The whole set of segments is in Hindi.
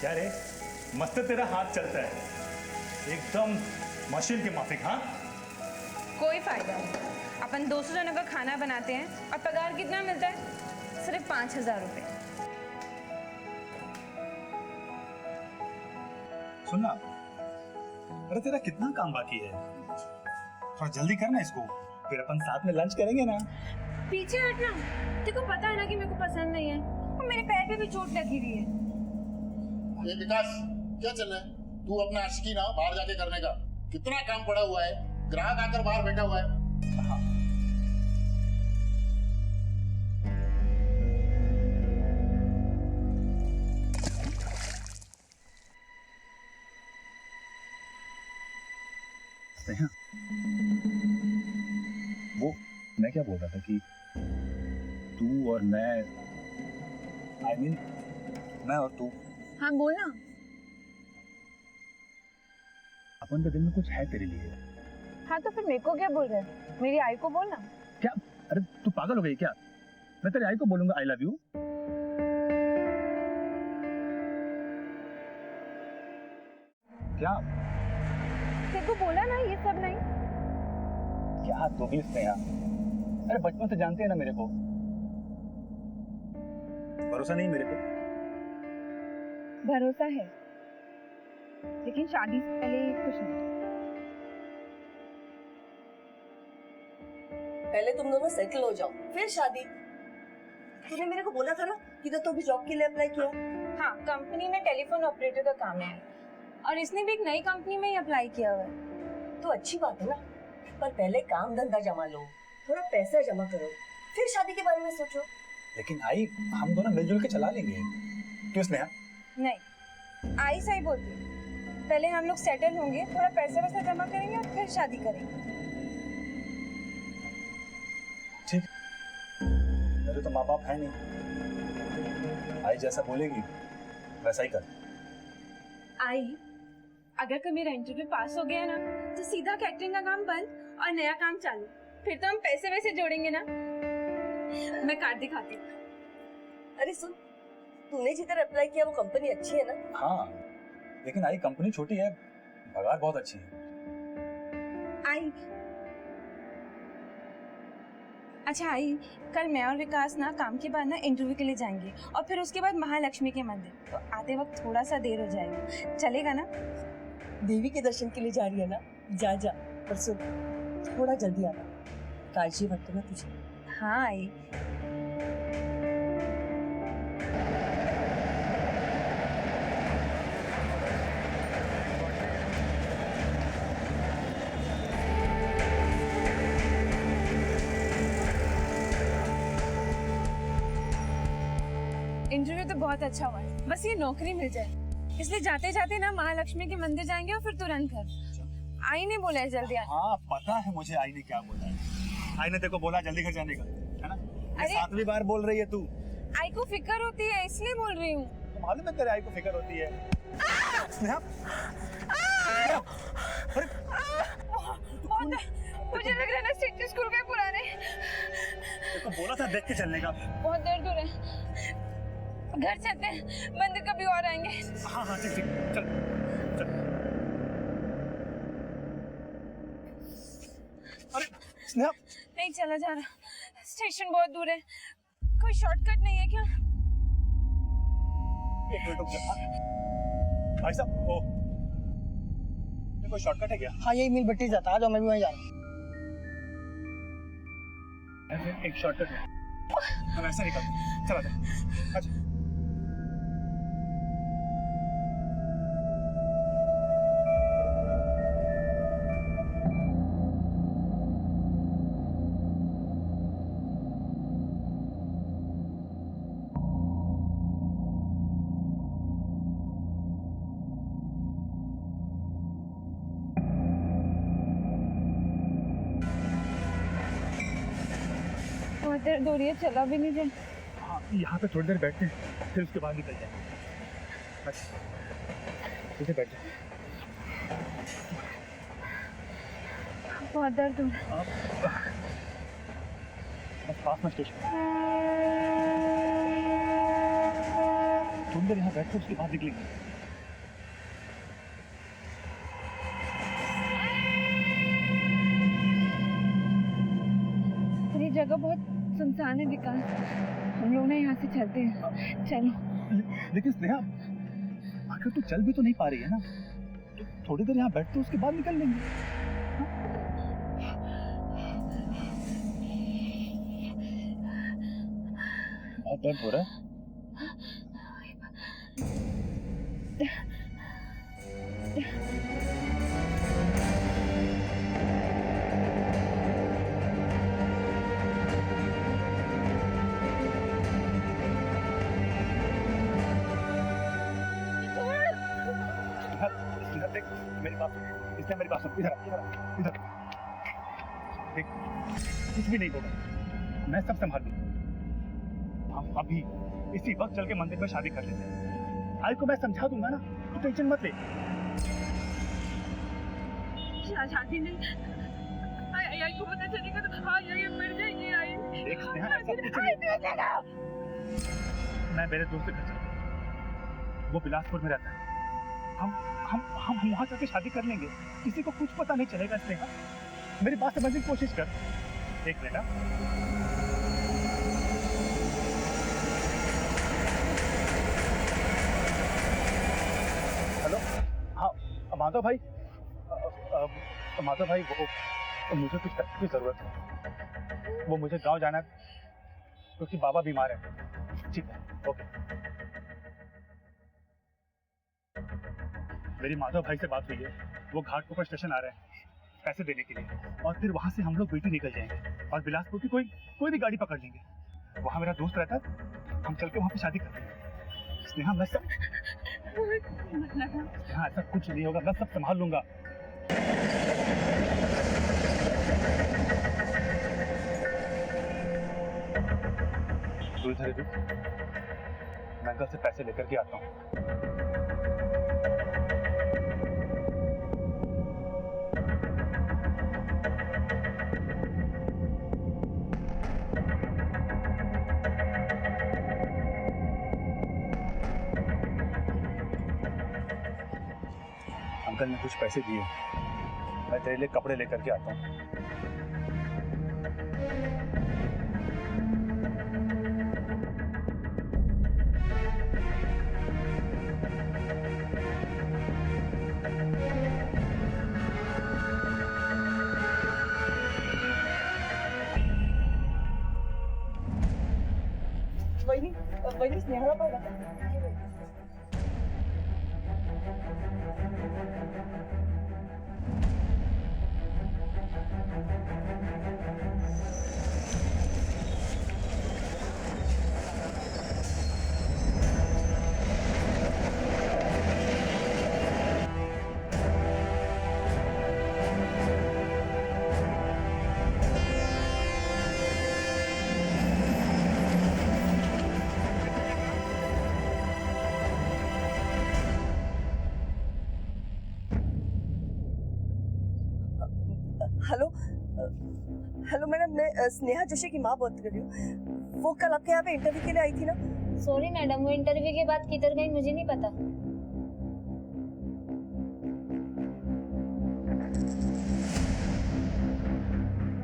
क्या रे, मस्त तेरा हाथ चलता है, एकदम मशीन के माफिक। हाँ, कोई फायदा नहीं। अपन 200 जनों का खाना बनाते हैं और पगार कितना मिलता है? सिर्फ 5,000 रुपये। सुनना, अरे तेरा कितना काम बाकी है, थोड़ा जल्दी करना इसको, फिर अपन साथ में लंच करेंगे ना। पीछे हटना, तेरे को पता है ना कि मेरे को पसंद नहीं है, और मेरे पैर पे भी चोट लगी हुई है। ये विकास, क्या चल रहा है? तू अपना आशिकी ना बाहर जाके करने का, कितना काम पड़ा हुआ है, ग्राहक आकर बाहर बैठा हुआ है। हाँ। स्नेहा, वो मैं क्या बोल रहा था कि तू और मैं, I mean, मैं और तू, हाँ बोलना। अपन के दिल में कुछ है तेरे लिए। हाँ तो फिर मेरे को क्या बोल रहे हैं? मेरी आई को बोलना। क्या? अरे तू पागल हो गई क्या? मैं तेरी आई को बोलूंगा आई लव यू? क्या? तेरे को बोला ना ये सब नहीं। क्या तू भी स्नेहा, अरे बचपन से जानते हैं ना मेरे को, भरोसा नहीं मेरे पे? भरोसा है, लेकिन शादी से पहले कुछ नहीं। पहले तुम दोनों सेटल हो जाओ, फिर शादी। तूने मेरे को बोला था ना कि तो भी जॉब के लिए अप्लाई किया। हाँ, कंपनी में टेलीफोन ऑपरेटर का काम है और इसने भी एक नई कंपनी में ही अप्लाई किया हुआ है। तो अच्छी बात है ना, पर पहले काम धंधा जमा लो, थोड़ा पैसा जमा करो, फिर शादी के बारे में सोचो। लेकिन आई, हम दोनों मिलजुल के चला लेंगे, क्यों स्नेहा? नहीं, आई सही बोलती है। पहले हम लोग सेटल होंगे, थोड़ा पैसा वैसा जमा करेंगे और फिर शादी करेंगे। ठीक, मेरे तो माँ बाप है नहीं, आई जैसा बोलेगी वैसा ही कर। आई, अगर कभी मेरा इंटरव्यू पास हो गया ना तो सीधा कैटरिंग का काम बंद और नया काम चालू। फिर तो हम पैसे वैसे जोड़ेंगे ना। मैं कार्ड दिखाती हूँ। अरे सुन, तूने जिधर अप्लाई किया वो कंपनी अच्छी है ना? हाँ, लेकिन आई कंपनी छोटी है, पगार बहुत अच्छी है। आई, अच्छा आई, कल मैं और विकास ना काम के बाद ना इंटरव्यू के लिए जाएंगे और फिर उसके बाद महालक्ष्मी के मंदिर। तो आते वक्त थोड़ा सा देर हो जाएगा, चलेगा ना? देवी के दर्शन के लिए जा रही है ना, जा जा, पर सुन थोड़ा जल्दी आना, काजी वक्त ना तुझे। हाँ आई। इंटरव्यू तो बहुत अच्छा हुआ है, बस ये नौकरी मिल जाए, इसलिए जाते जाते ना महालक्ष्मी के मंदिर जाएंगे और फिर तुरंत घर। आई ने बोला है जल्दी आना। हाँ पता है मुझे आई ने क्या बोला है। आई ने तेरे को बोला जल्दी घर जाने का, है ना? अरे 7वीं बार बोल रही है तू। आई को फिक्र होती है इसलिए बोल रही हूँ। मालूम है तेरे आई को फिक्र होती है। स्नेहा, मुझे लग रहा है ना स्ट्रीट स्कूल के पुराने। तेरे को बोला था देख के चलने का। बहुत दर्द हो रहा है, घर चलते हैं, मंदिर कभी और आएंगे। हाँ हाँ ठीक ठीक, चल चल। अरे स्नेहा, नहीं चला जा रहा, स्टेशन बहुत दूर है, कोई शॉर्टकट नहीं है क्या? एक मिनट रुक जा। भाई साहब, ओ, ये कोई शॉर्टकट है क्या? हाँ यही मिल बट्टी जाता है, जो मैं भी वहीं जा रहा हूँ। एक शॉर्टकट है, हम ऐसे निकलते, चला जा। अच्छा दर्द हो रही है, चला भी नहीं जाए। हाँ, यहाँ पे थोड़ी देर बैठते हैं, फिर उसके बाद निकल जाए। अच्छा ठीक है, बैठ जाए। बहुत दर्द हो रहा है। बस पास में स्टेशन, थोड़ी देर यहाँ बैठ कर उसके बाद निकलेंगे। जगह बहुत सुनसान है विकास, हम लोग ना यहाँ से चलते हैं, चलो। लेकिन स्नेहा, आखिर तू चल भी तो नहीं पा रही है ना, तो थोड़ी देर यहाँ बैठ तो उसके बाद निकल लेंगे। बहुत दर्द हो रहा है। देख मेरी बात सुन, इसने मेरी बात सुन, इधर इधर देख, कुछ भी नहीं होगा, मैं सब संभाल लूंगा। हम अभी इसी वक्त चल के मंदिर में शादी कर लेते हैं। आई को मैं समझा दूंगा ना, तू टेंशन मत ले। शादी नहीं, आई को पता चलेगा तो हाँ ये मर जाएगी। आई देख स्नेहा, ऐसा कुछ नहीं। मैं मेरे दोस्त के घर चलता हूँ, वो बिलासपुर में रहता है। हम वहाँ जाके शादी कर लेंगे, किसी को कुछ पता नहीं चलेगा। स्नेहा, मेरी बात समझने की कोशिश कर, देख लेना। हेलो, हाँ माधव भाई, माधव भाई वो मुझे कुछ की जरूरत है, वो मुझे गांव जाना है क्योंकि बाबा बीमार है। ठीक है, ओके। मेरी माधव भाई से बात हुई है, वो घाटकोपर स्टेशन आ रहे हैं पैसे देने के लिए, और फिर वहां से हम लोग बीटी निकल जाएंगे और बिलासपुर की कोई भी गाड़ी पकड़ लेंगे। वहां मेरा दोस्त रहता है, हम चल के वहां पे शादी कर लेंगे। स्नेहा, मैं सब हाँ, ऐसा कुछ नहीं होगा, मैं सब संभाल लूंगा। तू इधर रुक, मैं अंकल से पैसे लेकर के आता हूँ। अंकल ने कुछ पैसे दिए, मैं तेरे लिए कपड़े लेकर के आता हूँ। वही स्नेहा का हेलो मैडम, मैं स्नेहा जोशी की माँ बात कर रही हूँ। वो कल आपके यहाँ पे इंटरव्यू के लिए आई थी ना? सॉरी मैडम, वो इंटरव्यू के बाद किधर गई मुझे नहीं पता।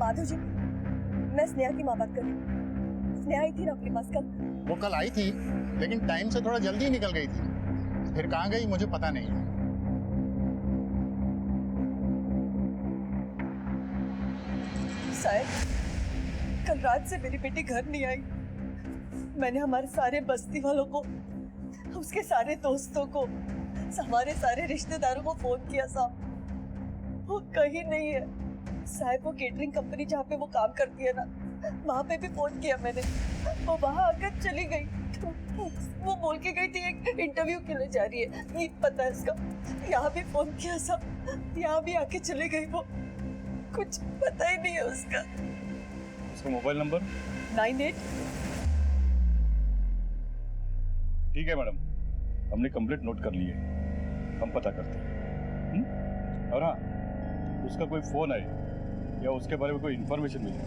माधव जी, मैं स्नेहा की माँ बात कर रही हूँ। स्नेहा आई थी ना आपके पास कल? वो कल आई थी, लेकिन टाइम से थोड़ा जल्दी ही निकल गई थी, फिर कहाँ गई मुझे पता नहीं। शायद कल रात से मेरी बेटी घर नहीं आई। मैंने हमारे सारे बस्ती वालों को, उसके सारे दोस्तों को, हमारे सारे रिश्तेदारों को फोन किया साहब, वो कहीं नहीं है। साहब वो केटरिंग कंपनी जहाँ पे वो काम करती है ना, वहाँ पे भी फोन किया मैंने, वो वहाँ आकर चली गई। वो बोल के गई थी एक इंटरव्यू के लिए जा रही है, ये पता है इसका। यहाँ भी फोन किया साहब, यहाँ भी आके चली गई। वो कुछ पता ही नहीं है उसका। उसका मोबाइल नंबर 98। ठीक है मैडम, हमने कंप्लेंट नोट कर ली है, हम पता करते हैं। और हाँ, उसका कोई फोन आए या उसके बारे में कोई इन्फॉर्मेशन मिले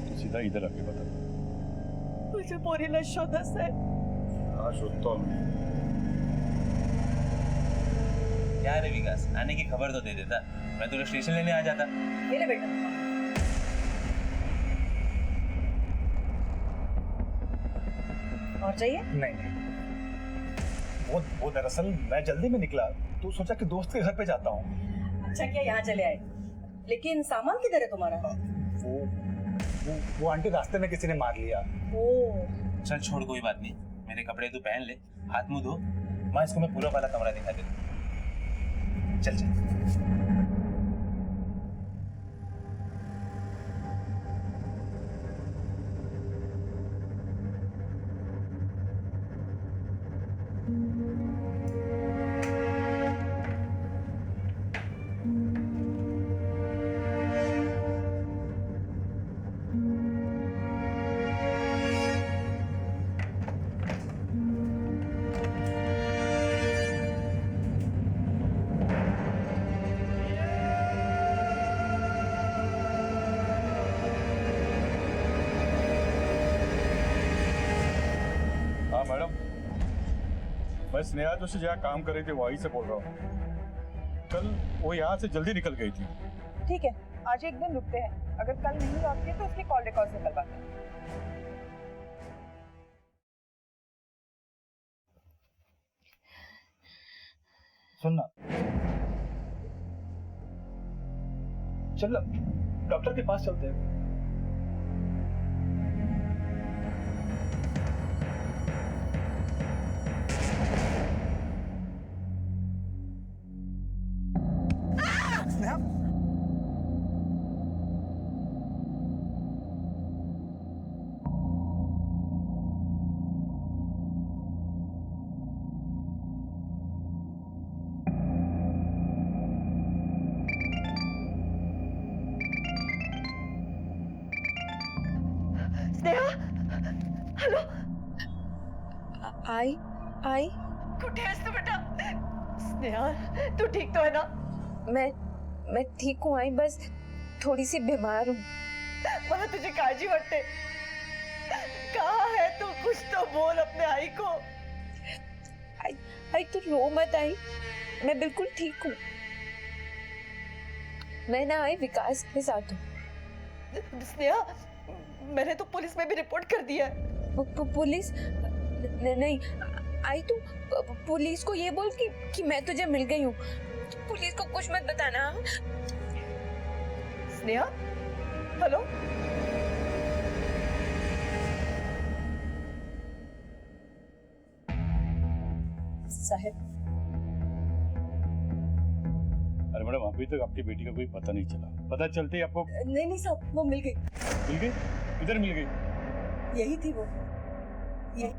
तो सीधा इधर आके बता। मुझे पूरी न शोधा से। हाँ, शोधता हूँ। क्या रे विकास, आने की खबर तो दे देता, मैं तुझे स्टेशन लेने आ जाता। मेरे बेटा और चाहिए? नहीं नहीं, वो दरअसल मैं जल्दी में निकला तो सोचा कि दोस्त के घर पे जाता हूँ। अच्छा किया यहाँ चले आए, लेकिन सामान किधर है तुम्हारा? वो आंटी रास्ते में किसी ने मार लिया। ओ चल छोड़, कोई बात नहीं, मेरे कपड़े तू पहन ले, हाथ मुंह धो, माँ इसको मैं पूरा वाला कमरा दिखा देता हूँ। चल चल। हाँ मैडम, मैं स्नेहा जोशी जहाँ काम कर रही थी वहीं से बोल रहा हूँ। कल वो यहाँ से जल्दी निकल गई थी। ठीक है, आज एक दिन रुकते हैं, अगर कल नहीं लौटती है तो उसकी कॉल रिकॉर्ड से निकलवाते हैं। सुनना, चल डॉक्टर के पास चलते हैं। स्नेहा, स्नेहा, हेलो। आई आई कुठे आहेस तू बेटा? स्नेहा, तू ठीक तो है ना? मैं ठीक हूँ आई, बस थोड़ी सी बीमार हूँ। मला तुझी काळजी वाटते। कहाँ है तू? कुछ तो बोल अपने आई को। आई तू रो मत आई, मैं बिल्कुल ठीक हूँ। मैं ना आई विकास के साथ हूँ। स्नेहा, मैंने तो पुलिस में भी रिपोर्ट कर दिया है। पुलिस? नहीं आई, तू पुलिस को ये बोल कि मैं तुझे मिल गई हूँ। पुलिस को कुछ मत बताना। स्नेहा, हेलो। साहब, अरे मैडम, अभी तक आपकी बेटी का कोई पता नहीं चला। पता चलते ही आपको? नहीं साहब, वो मिल गई। मिल गई? किधर मिल गई? यही थी वो। ये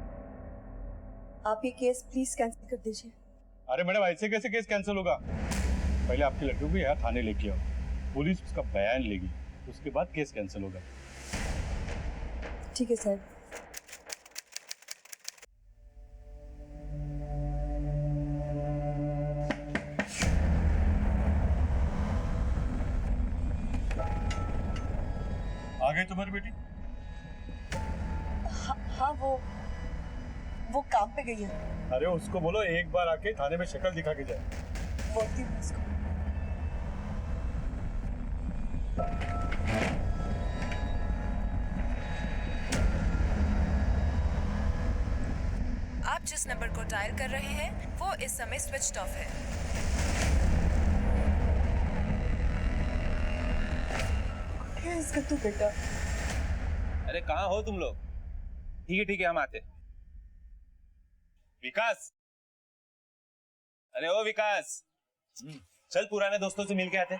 आप ये केस प्लीज कैंसिल कर दीजिए। अरे मैडम, ऐसे कैसे केस कैंसिल होगा? पहले आपकी लड़की को यहाँ थाने लेके आओ, पुलिस उसका बयान लेगी, उसके बाद केस कैंसिल होगा। ठीक है साहब। आ गई तुम्हारी बेटी? हाँ, वो काम पे गई है। अरे उसको बोलो एक बार आके थाने में शक्ल दिखा के जाए। बोलती हूँ उसको। आप जिस नंबर को डायल कर रहे हैं वो इस समय स्विच्ड ऑफ है। क्या है इसका तू बेटा? अरे कहाँ हो तुम लोग? ठीक है, हम आते। विकास, अरे ओ विकास, चल पुराने दोस्तों से मिल के आते।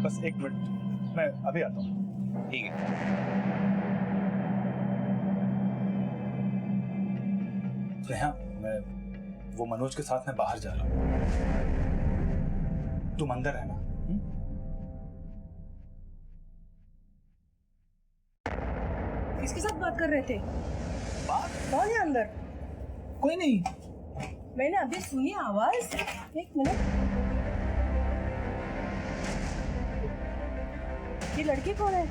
बस एक मिनट, मैं अभी आता हूँ। ठीक है। स्नेहा, मैं वो मनोज के साथ में बाहर जा रहा हूँ, तुम अंदर रहना। किसके साथ बात कर रहे थे? बात? कौन है अंदर? कोई नहीं। मैंने अभी सुनी आवाज। एक मिनट, ये लड़की कौन है?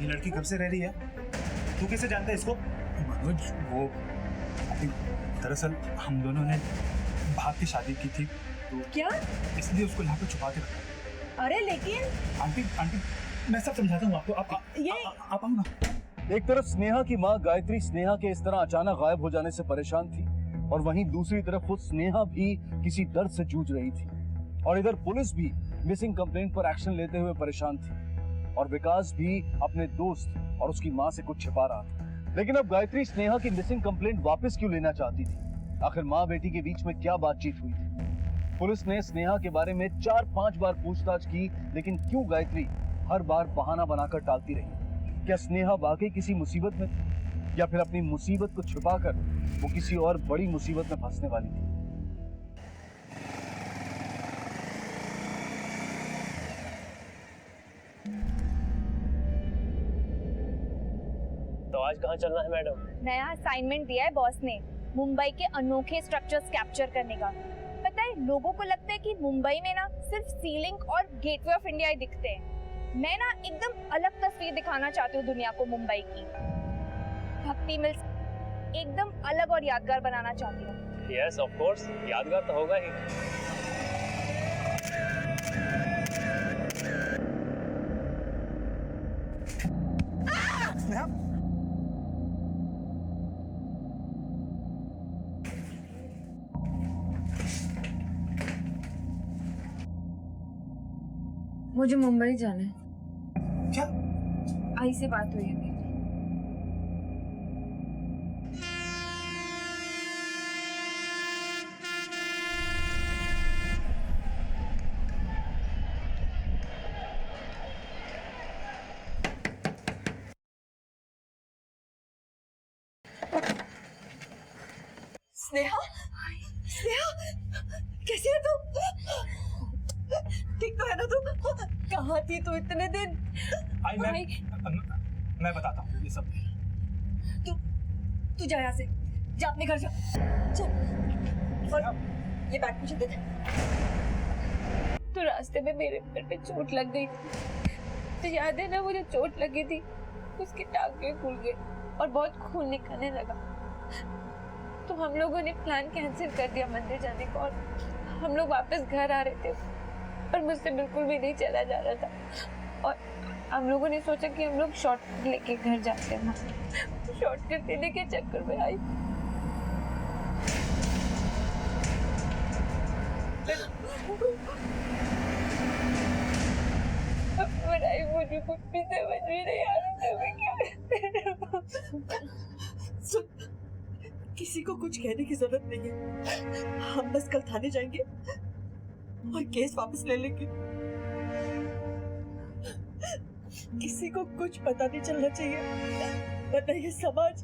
ये लड़की कब से रह रही है? तू कैसे जानता है इसको? मनोज, वो दरअसल हम दोनों ने भाग की शादी की थी, तो क्या? इसलिए उसको यहाँ पे छुपा के रखा। अरे लेकिन आंटी, मैं सब समझाता हूँ आपको। आप आओ ना। एक तरफ स्नेहा की माँ गायत्री स्नेहा के इस तरह अचानक गायब हो जाने से परेशान थी और वहीं दूसरी तरफ खुद स्नेहा भी किसी दर्द से जूझ रही थी और इधर पुलिस भी मिसिंग कंप्लेंट पर एक्शन लेते हुए परेशान थी और विकास भी अपने दोस्त और उसकी माँ से कुछ छिपा रहा था। लेकिन अब गायत्री स्नेहा की मिसिंग कंप्लेंट वापस क्यों लेना चाहती थी? आखिर माँ बेटी के बीच में क्या बातचीत हुई थी? पुलिस ने स्नेहा के बारे में 4-5 बार पूछताछ की, लेकिन क्यों गायत्री हर बार बहाना बनाकर टालती रही? क्या स्नेहा वाकई किसी मुसीबत में थी या फिर अपनी मुसीबत को छुपाकर वो किसी और बड़ी मुसीबत में फंसने वाली थी? तो आज कहाँ चलना है मैडम? नया असाइनमेंट दिया है बॉस ने, मुंबई के अनोखे स्ट्रक्चर्स कैप्चर करने का। पता है, लोगों को लगता है कि मुंबई में ना सिर्फ सीलिंग और गेटवे ऑफ इंडिया ही दिखते हैं। मैं ना एकदम अलग तस्वीर दिखाना चाहती हूँ दुनिया को मुंबई की। भक्ति मिल्स एकदम अलग और यादगार बनाना चाहती हूँ। यस ऑफ कोर्स, यादगार तो होगा ही। मुझे मुंबई जाना है। क्या? आई से बात हुई है मेरी। स्नेहा, स्नेहा, कैसी है तू? ठीक तो है ना तू? कहाँ थी तू इतने दिन? मैं बताता हूँ ये सब। तू जा यहाँ से, जा अपने घर जा। चल, और ये बैग मुझे दे दे। तो रास्ते में मेरे पैर पे चोट लग गई थी। तो याद है ना, मुझे चोट लगी थी, उसके टांगे खुल गए और बहुत खून निकलने लगा। तो हम लोगों ने प्लान कैंसिल कर दिया मंदिर जाने का और हम लोग वापस घर आ रहे थे और मुझसे बिल्कुल भी नहीं चला जा रहा था। और हम लोगों ने सोचा कि हम लोग शॉर्टकट लेके घर जाते हैं। शॉर्टकट लेने के चक्कर में आई मुझे कुछ भी समझ में नहीं आ रहा था। किसी को कुछ कहने की जरूरत नहीं है। हम बस कल थाने जाएंगे और केस वापस ले लेंगे। किसी को कुछ पता नहीं चलना चाहिए, वरना ये समाज।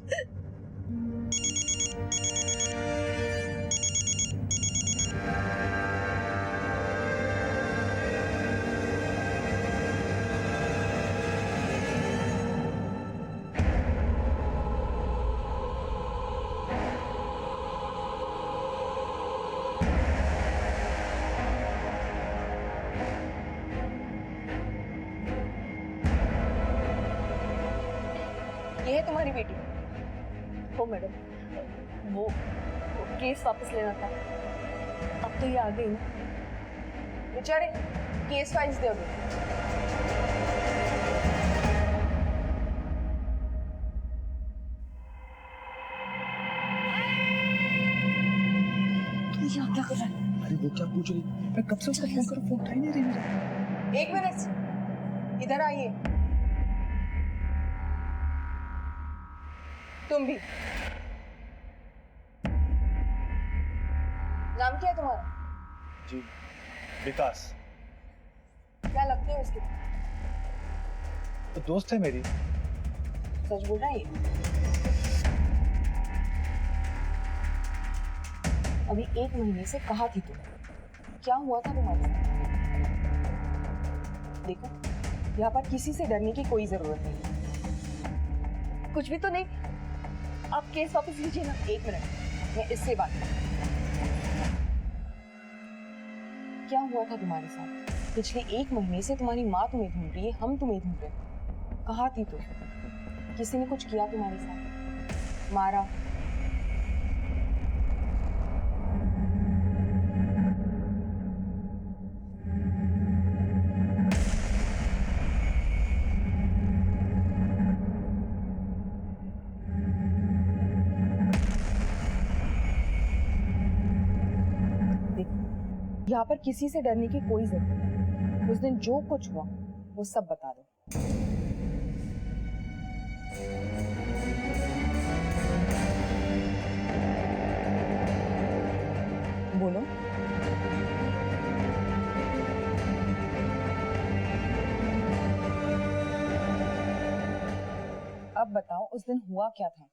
ये है तुम्हारी बेटी। हो मैडम, वो केस वापस लेना था। अब तो ये आ गई ना। बेचारे केस फाइल्स दे दो। तुम यहाँ क्या कर रहा है? अरे वो क्या पूछ रही? मैं कब से उसको फोन करूं, फोन उठा ही नहीं रही मेरा। एक मिनट, इधर आइए। तुम भी। नाम क्या है तुम्हारा? जी, विकास। क्या लगते हो इसके? तो दोस्त है मेरी। सच बोल रहा है ये? अभी 1 महीने से कहाँ थी तुम? क्या हुआ था तुम्हारे साथ? देखो, यहाँ पर किसी से डरने की कोई जरूरत नहीं। कुछ भी तो नहीं। आप केस वापस लीजिए ना। 1 मिनट, मैं इससे बात करूं। क्या हुआ था तुम्हारे साथ? पिछले 1 महीने से तुम्हारी माँ तुम्हें ढूंढ रही है, हम तुम्हें ढूंढ रहे हैं। कहाँ थी तुम? किसी ने कुछ किया तुम्हारे साथ? मारा? यहाँ पर किसी से डरने की कोई जरूरत नहीं। उस दिन जो कुछ हुआ वो सब बता दो। बोलो। अब बताओ उस दिन हुआ क्या था?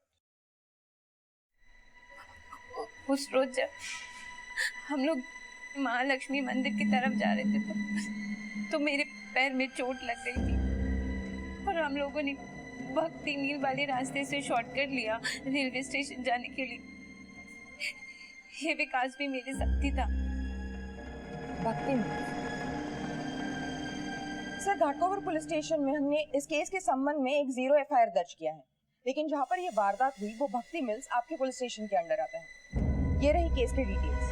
उस रोज जब हम लोग महालक्ष्मी मंदिर की तरफ जा रहे थे तो मेरे पैर में चोट लग गई थी और हम लोगों ने भक्ति मील वाले रास्ते से शॉर्टकट लिया रेलवे स्टेशन जाने के लिए। ये विकास भी मेरे साथ ही था। भक्ति सर, घाटकोपर पुलिस स्टेशन में हमने इस केस के संबंध में एक 0 FIR दर्ज किया है, लेकिन जहाँ पर ये वारदात हुई वो भक्ति मिल्स आपके पुलिस स्टेशन के अंडर आता है। ये रही केस की डिटेल्स।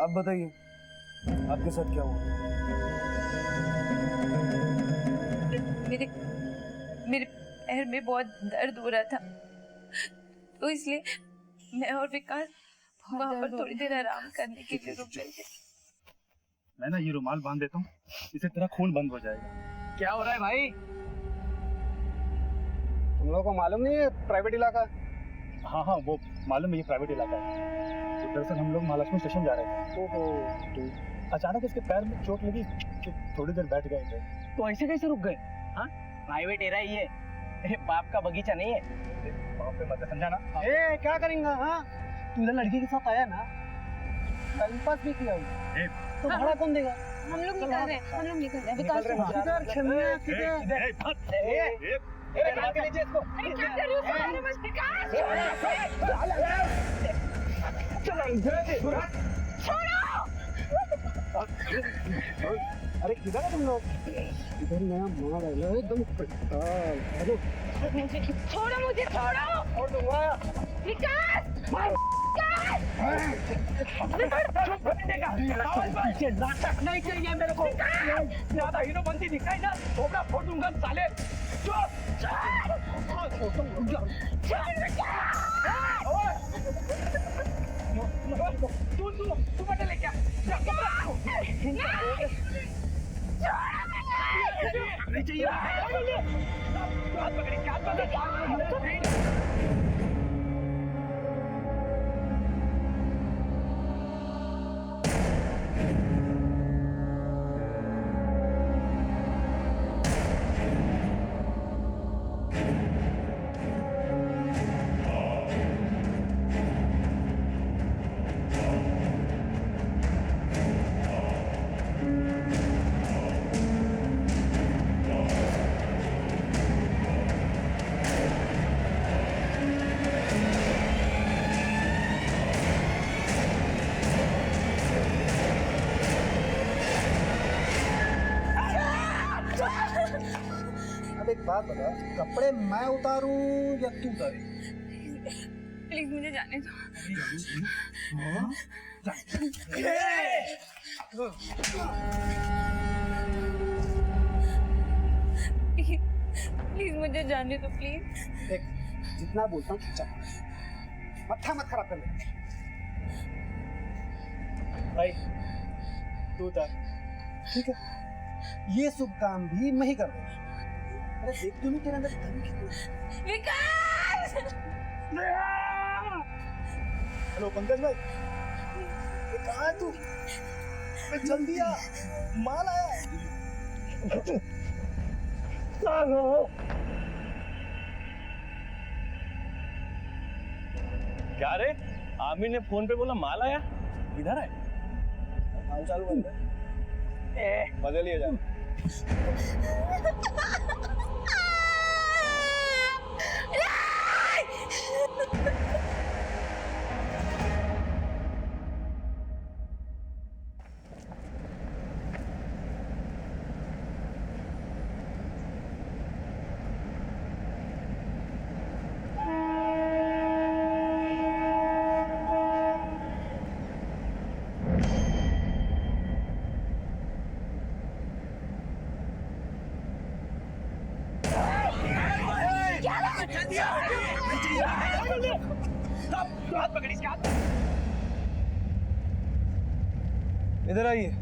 आप बताइए आपके साथ क्या हुआ? मेरे पैर में बहुत दर्द हो रहा था, तो इसलिए मैं और विकास वहाँ पर थोड़ी देर आराम करने के लिए रुक गए थे। मैं ना ये रुमाल बांध देता हूँ, इससे तेरा खून बंद हो जाएगा। क्या हो रहा है भाई? तुम लोगों को मालूम नहीं है प्राइवेट इलाका? हाँ हाँ वो मालूम है, ये प्राइवेट इलाका है। तो दरअसल हम लोग महालक्ष्मी स्टेशन जा रहे थे तो अचानक इसके पैर में चोट लगी तो थोड़ी देर बैठ गए थे। तो ऐसे कैसे रुक गए? हाँ, प्राइवेट एरिया ही है, बाप का बगीचा नहीं है। बाप पे मत समझाना। ए क्या करेंगे? हाँ, तू इधर लड़की के साथ आया ना, टाइम पास भी किया तो भाड़ा कौन देगा? हम लोग निकल रहे हैं, हम लोग निकल रहे हैं। विकास किधर छन्निया किधर? क्या कर रही हो? तुम्हारे बस विकास अरे किधर है तुम लोग? इधर नया मार आया एकदम हेलो छोड़ो मुझे, छोड़ो। और दूंगा विकास नाटक नहीं चाहिए मेरे को। ज्यादा हीरो बनती दिखाई ना, थोड़ा फोड़ दूंगा साले। तू बटे ले क्या? नहीं चाहिए। हाथ पकड़ी, क्या पकड़ी? बात बता, कपड़े मैं उतारूं या तू उतारे? प्लीज मुझे जाने दो। प्लीज मुझे जाने दो प्लीज। देख, जितना बोलता हूँ चुपचाप, मत्था मत खराब कर ले। भाई तू उतार, ठीक है? ये शुभ काम भी मैं ही कर रहा हूँ। अरे देख तू नहीं, तेरे अंदर दम कितना। विकास! हेलो पंकज भाई, कहाँ है तू? जल्दी आ, माल आया। क्या रे, आमिर ने फोन पे बोला माल आया, इधर है। काम चालू बंद है। मजे लिए जा। हाथ पकड़, इसके हाथ। इधर आइए।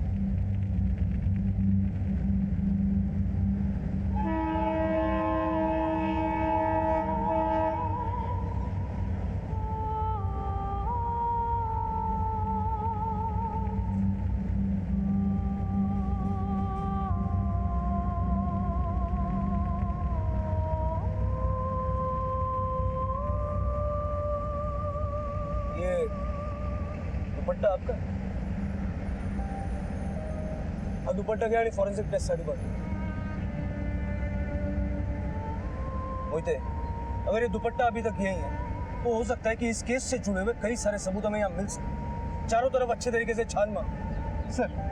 ये दुपट्टा आपका? हाँ, दुपट्टा क्या फॉरेंसिक टेस्ट सर्टिफिकेट होते। अगर ये दुपट्टा अभी तक यही है तो हो सकता है कि इस केस से जुड़े हुए कई सारे सबूत हमें यहाँ मिल सकते। चारों तरफ अच्छे तरीके से छान मार। सर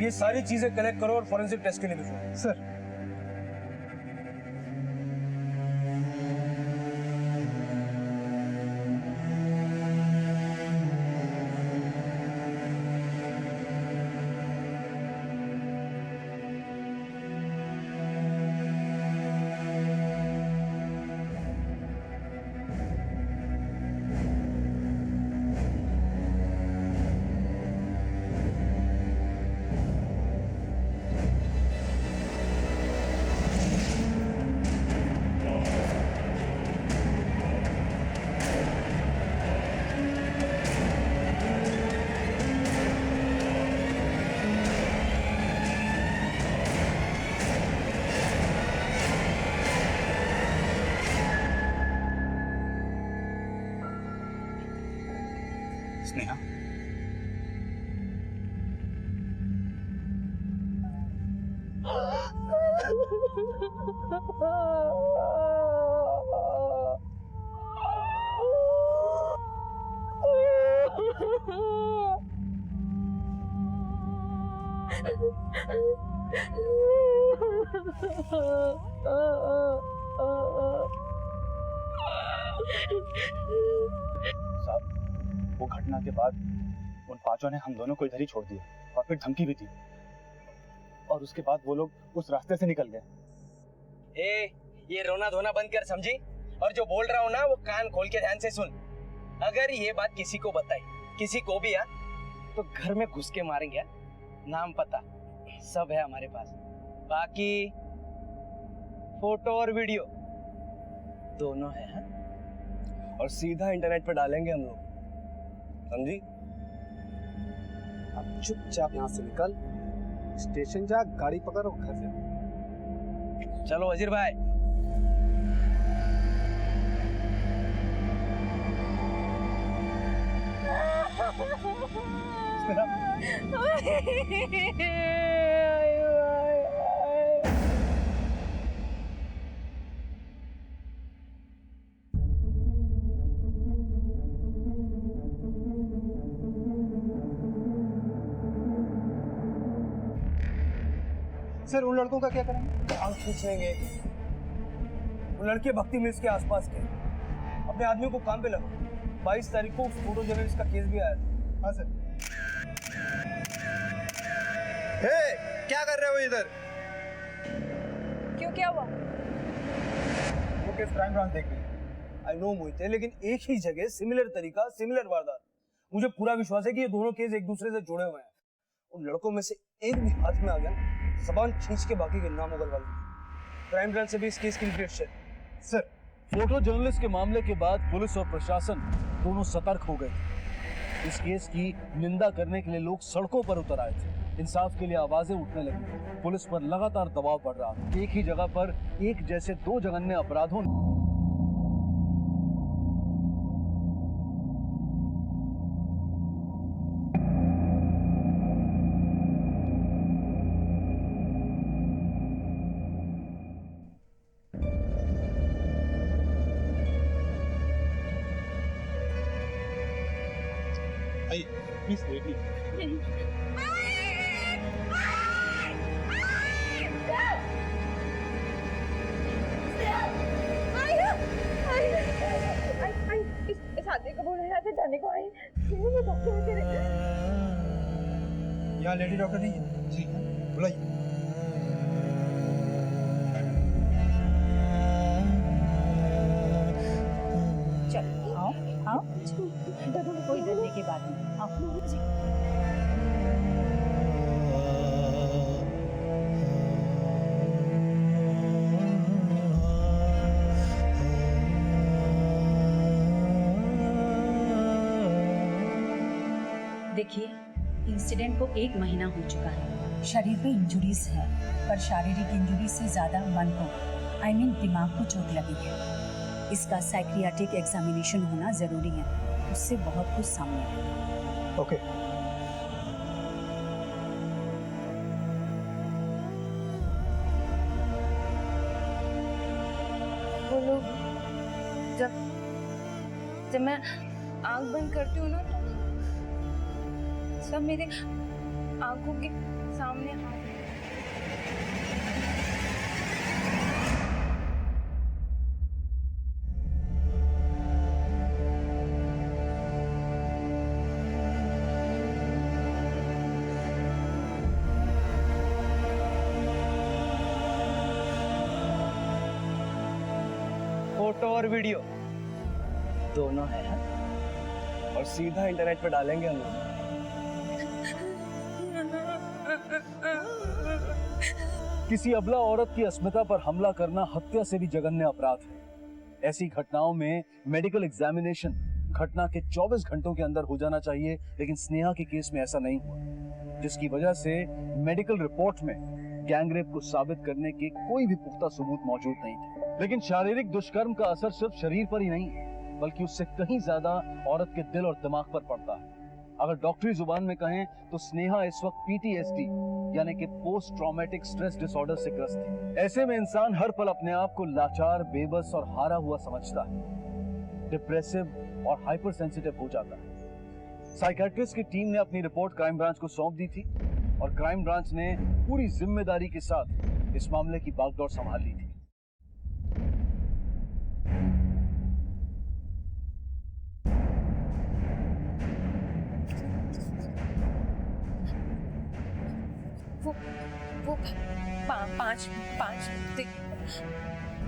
ये सारी चीजें कलेक्ट करो और फॉरेंसिक टेस्ट के लिए भेजो। सर स्नेहा, साहब, वो घटना के बाद उन पांचों ने हम दोनों को इधर ही छोड़ दिया और फिर धमकी भी दी और उसके बाद वो लोग उस रास्ते से निकल गए। ये रोना धोना बंद कर, समझी? और जो बोल रहा हूँ ना वो कान खोल के ध्यान से सुन। अगर ये बात किसी को बताई, किसी को भी, तो घर में घुस के मारेंगे। नाम पता सब है हमारे पास, बाकी फोटो और वीडियो दोनों है, और सीधा इंटरनेट पर डालेंगे हम लोग, समझी? अब चुपचाप यहाँ से निकल, स्टेशन जा, गाड़ी पकड़ और घर जा। चलो वजीर भाई। सर उन लड़कों का क्या करेंगे? आंख खींचेंगे। वो लड़के भक्ति मिल्स के आसपास के, अपने आदमियों को काम पे लगा। 22 तारीख को फोटो जर्नलिस्ट का केस भी आया था। हाँ सर। क्या कर रहे हो इधर? क्यों, क्या हुआ? वो केस क्राइम ब्रांच देख रही है। आई नो मोहित, लेकिन एक ही जगह सिमिलर तरीका, सिमिलर वारदात। मुझे पूरा विश्वास है कि ये दोनों केस एक दूसरे से जुड़े हुए हैं। उन लड़कों में से एक भी हाथ में आ गया, जबान खींच के बाकी के नाम उगलवा लेंगे। क्राइम ब्रांच से भी इस केस की report share. Sir, photo journalist के मामले के बाद पुलिस और प्रशासन दोनों सतर्क हो गए। इस केस की निंदा करने के लिए लोग सड़कों पर उतर आए थे। इंसाफ के लिए आवाजें उठने लगी। पुलिस पर लगातार दबाव पड़ रहा। एक ही जगह पर एक जैसे दो जघन्य अपराधों प्लीज बेटी इस आदमी को बोला यहाँ से जाने को आई मैं डॉक्टर से यहाँ लेडी डॉक्टर नहीं है जी बुलाइए चलो आओ आओ कोई डरने की बात नहीं आओ देखिए इंसिडेंट को 1 महीना हो चुका है। शरीर पे इंजुरीज है, पर शारीरिक इंजुरी से ज्यादा मन को दिमाग को चोट लगी है। इसका साइकियाट्रिक एग्जामिनेशन होना जरूरी है, उससे बहुत कुछ सामने आएगा। ओके वो लोग जब मैं आंख बंद करती हूँ ना तो सब मेरे आंखों के सामने आ फोटो और वीडियो दोनों है हाँ? और सीधा इंटरनेट पे डालेंगे हम लोग। किसी अबला औरत की अस्मिता पर हमला करना हत्या से भी जघन्य अपराध है। ऐसी घटनाओं में मेडिकल एग्जामिनेशन घटना के 24 घंटों के अंदर हो जाना चाहिए, लेकिन स्नेहा के केस में ऐसा नहीं हुआ, जिसकी वजह से मेडिकल रिपोर्ट में गैंगरेप को साबित करने के कोई भी पुख्ता सबूत मौजूद नहीं थे। लेकिन शारीरिक दुष्कर्म का असर सिर्फ शरीर पर ही नहीं, बल्कि उससे कहीं ज्यादा औरत के दिल और दिमाग पर पड़ता है। अगर डॉक्टरी जुबान में कहें तो स्नेहा इस वक्त PTSD यानी कि पोस्ट ट्रॉमेटिक स्ट्रेस डिसऑर्डर से ग्रस्त है। ऐसे में इंसान हर पल अपने आप को लाचार, बेबस और हारा हुआ समझता है, डिप्रेसिव और हाइपर सेंसिटिव हो जाता है। साइकियाट्रिस्ट की टीम ने अपनी रिपोर्ट क्राइम ब्रांच को सौंप दी थी और क्राइम ब्रांच ने पूरी जिम्मेदारी के साथ इस मामले की बागडोर संभाल ली थी। वो पांच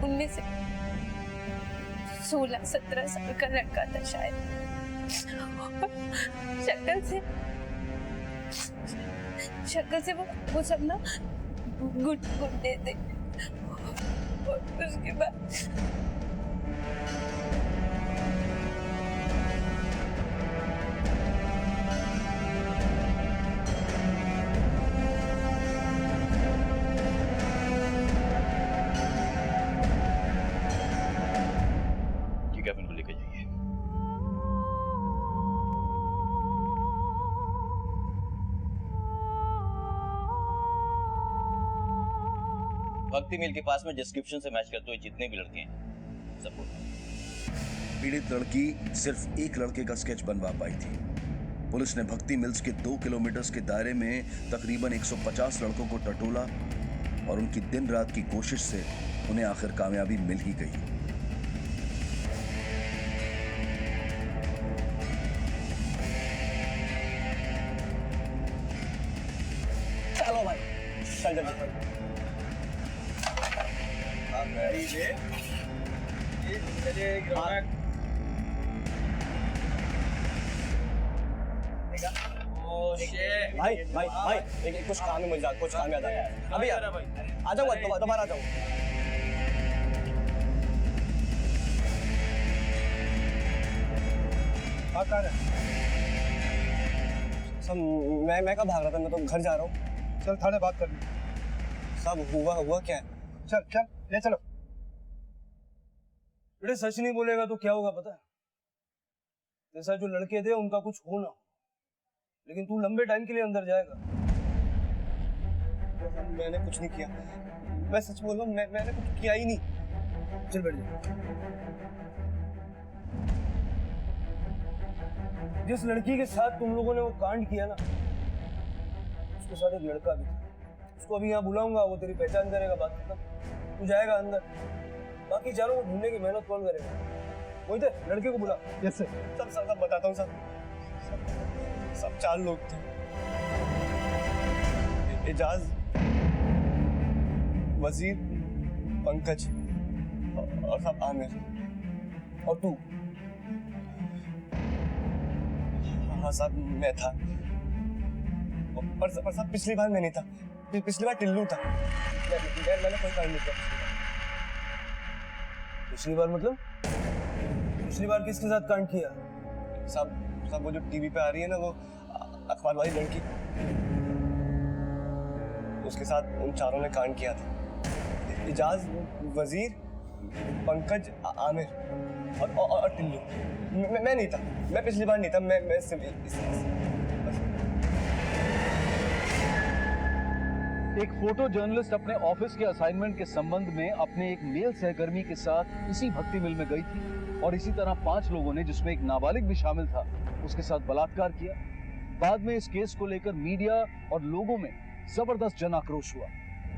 उनमें से 16-17 साल का लड़का था शायद। शक्ल से वो सब ना गुड्डे थे और उसके बाद कैबिन को लेकर जाइए। भक्ति मिल के पास में डिस्क्रिप्शन से मैच करते हुए जितने भी लड़के हैं सबको। पीड़ित लड़की सिर्फ एक लड़के का स्केच बनवा पाई थी। पुलिस ने भक्ति मिल्स के 2 किलोमीटर के दायरे में तकरीबन 150 लड़कों को टटोला और उनकी दिन रात की कोशिश से उन्हें आखिर कामयाबी मिल ही गई। चलो भाई चल जल्दी। भाई भाई भाई एक कुछ काम में मिल जाए, कुछ काम याद आया अभी यार आ जाऊंगा, दोबारा आ जाऊंगा। सब मैं कब भाग रहा था, मैं तो घर जा रहा हूँ। चल थाने बात कर ली। सब हुआ क्या है? चल चल ले चलो। बेटे सच नहीं बोलेगा तो क्या होगा पता है? जैसा जो लड़के थे उनका कुछ हो ना हो, लेकिन तू लंबे टाइम के लिए अंदर जाएगा। मैंने कुछ नहीं किया, मैं सच बोल रहा हूँ, मैंने कुछ किया ही नहीं। चल बैठ जा। जिस लड़की के साथ तुम लोगों ने वो कांड किया ना, उसके साथ एक लड़का भी था। उसको अभी यहाँ बुलाऊंगा, वो तेरी पहचान करेगा, बात खत्म। तू जाएगा अंदर, बाकी चारों को ढूंढने की मेहनत कौन करेगा? मोहित, लड़के को बुला। Yes sir. सब बताता हूँ। सब 4 लोग थे। एजाज, वजीर, पंकज और सब आमिर और तू। हाँ साहब, मैं था। पर साहब पिछली बार मैं नहीं था। पिछली बार टिल्लू था। मैंने कोई काम नहीं किया पिछली बार। मतलब पिछली बार किसके साथ कांड किया? साहब वो जो टीवी पे आ रही है ना, वो अखबार वाली लड़की, उसके साथ उन चारों ने कांड किया था। इजाज, वजीर, पंकज, आमिर और टिल्लू। मैं नहीं था। मैं पिछली बार नहीं था। मैं सिर्फ एक फोटो जर्नलिस्ट अपने ऑफिस के असाइनमेंट के संबंध में अपने एक मेल सहकर्मी के साथ इसी भक्ति मिल में गई थी और इसी तरह 5 लोगों ने, जिसमें एक नाबालिग भी शामिल था, उसके साथ बलात्कार किया। बाद में इस केस को लेकर मीडिया और लोगों में जबरदस्त जन आक्रोश हुआ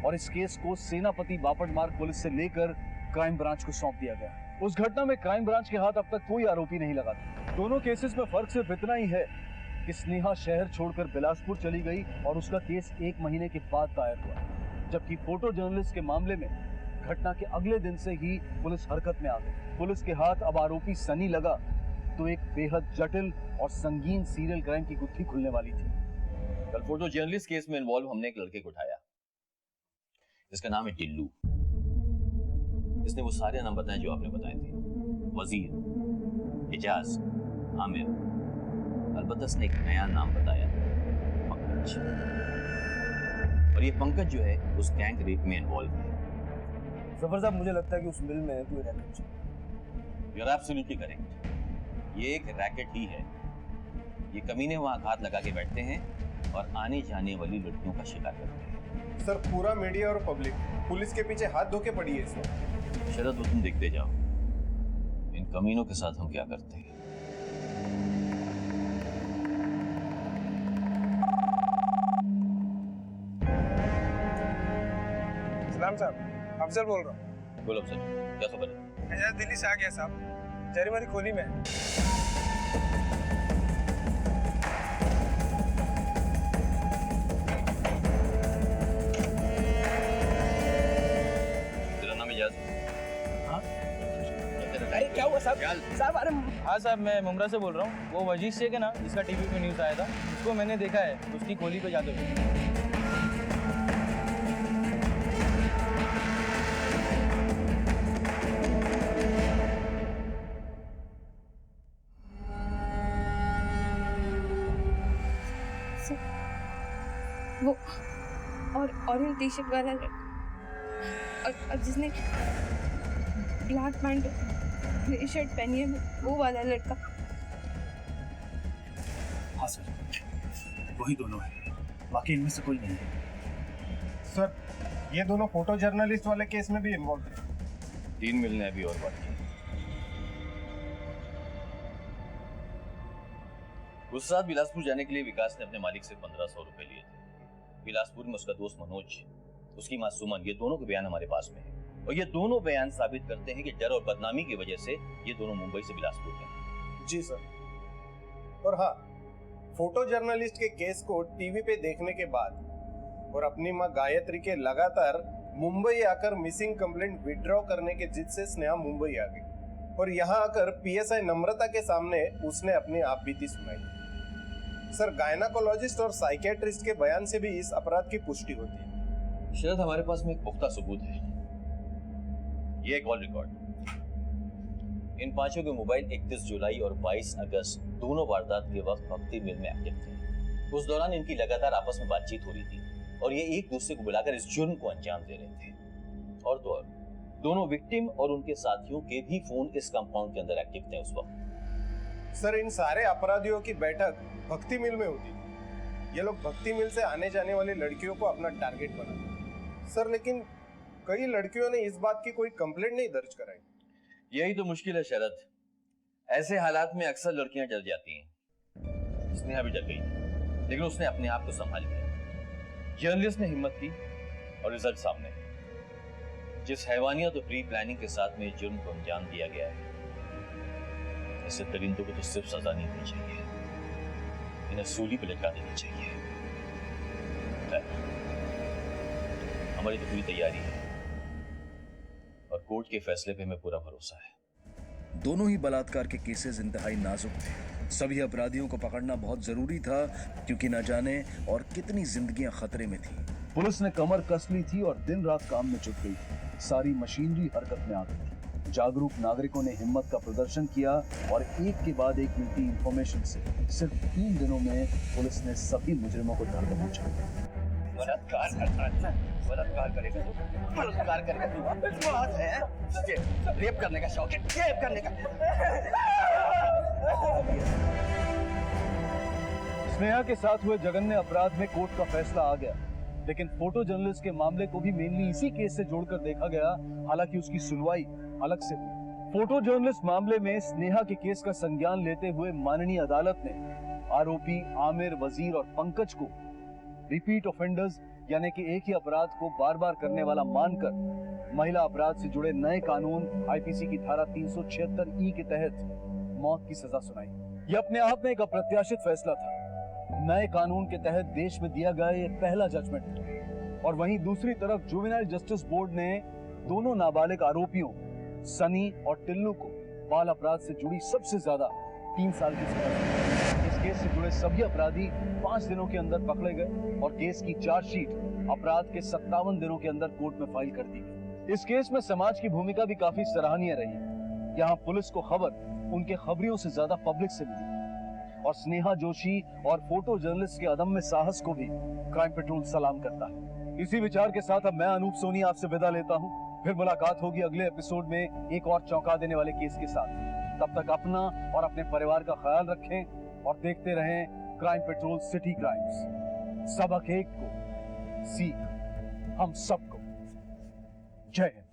और इस केस को सेनापति बापट मार्ग पुलिस से लेकर क्राइम ब्रांच को सौंप दिया गया। उस घटना में क्राइम ब्रांच के हाथ अब तक कोई आरोपी नहीं लगा था। दोनों केसेस में फर्क सिर्फ इतना ही है कि स्नेहा शहर छोड़कर बिलासपुर चली गई और उसका केस 1 महीने के बाद दायर हुआ, जबकि फोटो जर्नलिस्ट के मामले में घटना के अगले दिन से ही पुलिस हरकत में आ गई। पुलिस के हाथ अब आरोपी सनी लगा तो एक बेहद जटिल और संगीन सीरियल क्राइम की गुत्थी खुलने वाली थी। कल फोटो जर्नलिस्ट केस में इन्वॉल्व हमने एक लड़के को उठाया, जिसका नाम है टिल्लू। इसने वो सारे नाम बताए जो आपने बताए थे, वजीर, इजाज, आमिर। अलबत्ता इसने एक नया नाम बताया, पंकज। और ये पंकज जो है उस गैंग रेप में इन्वॉल्व है। सफर साहब, मुझे लगता है कि उस मिल में कोई रैकेट है। You are absolutely correct. ये एक रैकेट ही है। ये कमीने वहां घात लगा के बैठते हैं और आने जाने वाली लड़कियों का शिकार करते हैं। सर, पूरा मीडिया और पब्लिक पुलिस के पीछे हाथ धो के पड़ी है सर। शरद, वो तुम देखते जाओ इन कमीनों के साथ हम क्या करते हैं। सलाम साहब, अफजल बोल रहा हूँ। बोलो अफजल, क्या खबर है? एजाज दिल्ली से आ गया साहब, जरीमारी खोली में। तेरा नाम इजाज? हाँ? अरे क्या हुआ साहब? साहब, अरे हाँ साहब, मैं मुमरा से बोल रहा हूँ। वो वजीर शेख है ना, जिसका टीवी पे न्यूज़ आया था, उसको मैंने देखा है उसकी गोली पे जाते हुए। वो ऑरेंज टी शर्ट वाला लड़का और जिसने ब्लैक पैंट ग्रे शर्ट पहनी है, वो वाला लड़का। हाँ सर, वही दोनों है, बाकी इनमें से कोई नहीं है। सर, ये दोनों फोटो जर्नलिस्ट वाले केस में भी इन्वॉल्व है। 3 मिलने अभी और बाकी। उस साथ बिलासपुर जाने के लिए विकास ने अपने मालिक से 1500 रुपए लिए थे। बिलासपुर में उसका दोस्त मनोज, उसकी मां सुमन, ये दोनों के बयान हमारे पास में है और ये दोनों बयान साबित करते हैं कि डर और बदनामी की वजह से ये दोनों मुंबई से बिलासपुर गए। जी सर। और हाँ, फोटो जर्नलिस्ट के केस को टीवी पे देखने के बाद और अपनी मां गायत्री के लगातार मुंबई आकर मिसिंग कंप्लेंट विड्रॉ करने के जिद से स्नेहा मुंबई आ गई और यहाँ आकर पीएसआई नम्रता के सामने उसने अपनी आपबीती सुनाई। सर, गायनाकोलॉजिस्ट और साइकियाट्रिस्ट के बयान से भी इस अपराध की पुष्टि होती है। शरद, हमारे पास में एक पुख्ता सबूत है। ये कॉल रिकॉर्ड। इन 5 के मोबाइल 31 जुलाई और 22 अगस्त दोनों वारदात के वक्त भक्ति मिल में एक्टिव थे। उस दौरान इनकी लगातार आपस में बातचीत हो रही थी और ये एक दूसरे को बुलाकर इस जुर्म को अंजाम दे रहे थे। और तो और दोनों विक्टिम और उनके साथियों के भी फोन इस कंपाउंड के अंदर एक्टिव थे उस वक्त। सर, इन सारे अपराधियों की बैठक भक्ति मिल में होती। ये लोग भक्ति मिल से आने जाने वाली लड़कियों को अपना टारगेट बनाते। सर, लेकिन कई लड़कियों ने इस बात की कोई कंप्लेंट नहीं दर्ज कराई। यही तो मुश्किल है शरद। ऐसे हालात में अक्सर लड़कियां डर जाती हैं। स्नेहा भी डर गई थी, लेकिन उसने अपने आप को संभाल लिया। जर्नलिस्ट ने हिम्मत की और रिजल्ट सामने। जिस हैवानियत और प्री प्लानिंग के साथ में जुर्म को अंजाम दिया गया है, ऐसे दरिंदों को तो सिर्फ सजा नहीं होनी चाहिए, इन्हें सूली पे लटका देनी चाहिए। हमारी तो पूरी तैयारी है और कोर्ट के फैसले पे हमें पूरा भरोसा है। दोनों ही बलात्कार के केसेस इंतहाई नाजुक थे। सभी अपराधियों को पकड़ना बहुत जरूरी था, क्योंकि न जाने और कितनी जिंदगियां खतरे में थी। पुलिस ने कमर कस ली थी और दिन रात काम में जुट गई थी। सारी मशीनरी हरकत में आ गई थी। जागरूक नागरिकों ने हिम्मत का प्रदर्शन किया और एक के बाद एक मिलती इंफॉर्मेशन से सिर्फ 3 दिनों में पुलिस ने सभी मुजरिमों को धर दबोचा। बलात्कार करता है, बलात्कार करेगा तो बलात्कार करेगा तो बात है, रेप करने का शौक है, रेप करने का। स्नेहा के साथ हुए जघन्य अपराध में कोर्ट का फैसला आ गया, लेकिन फोटो जर्नलिस्ट के मामले को भी मेनली इसी केस से जोड़कर देखा गया, हालांकि उसकी सुनवाई अलग से हुई। फोटो जर्नलिस्ट मामले में स्नेहा के केस का संज्ञान लेते हुए माननीय अदालत ने आरोपी आमिर, वजीर और पंकज को रिपीट ऑफेंडर्स यानी कि एक ही अपराध को बार बार करने वाला मानकर महिला अपराध से जुड़े नए कानून आईपीसी की धारा 376 ई के तहत मौत की सजा सुनाई। यह अपने आप में एक अप्रत्याशित फैसला था। नए कानून के तहत देश में दिया गया ये पहला जजमेंट था। और वहीं दूसरी तरफ जुवेनाइल जस्टिस बोर्ड ने दोनों नाबालिग आरोपियों सनी और टिल्लू को बाल अपराध से जुड़ी सबसे ज्यादा 3 साल की सजा दी। इस केस से जुड़े सभी अपराधी 5 दिनों के अंदर पकड़े गए और केस की चार्जशीट अपराध के 57 दिनों के अंदर कोर्ट में फाइल कर दी गई। इस केस में समाज की भूमिका भी काफी सराहनीय रही। यहाँ पुलिस को खबर उनके खबरियों से ज्यादा पब्लिक से मिली और स्नेहा जोशी और फोटो जर्नलिस्ट के अदम्य साहस को भी क्राइम पेट्रोल सलाम करता है। इसी विचार के साथ अब मैं अनूप सोनी आपसे विदा लेता हूँ। फिर मुलाकात होगी अगले एपिसोड में एक और चौंका देने वाले केस के साथ। तब तक अपना और अपने परिवार का ख्याल रखें और देखते रहें क्राइम पेट्रोल सिटी क्राइम्स। सबक एक को सीख हम सबको। जय हिंद।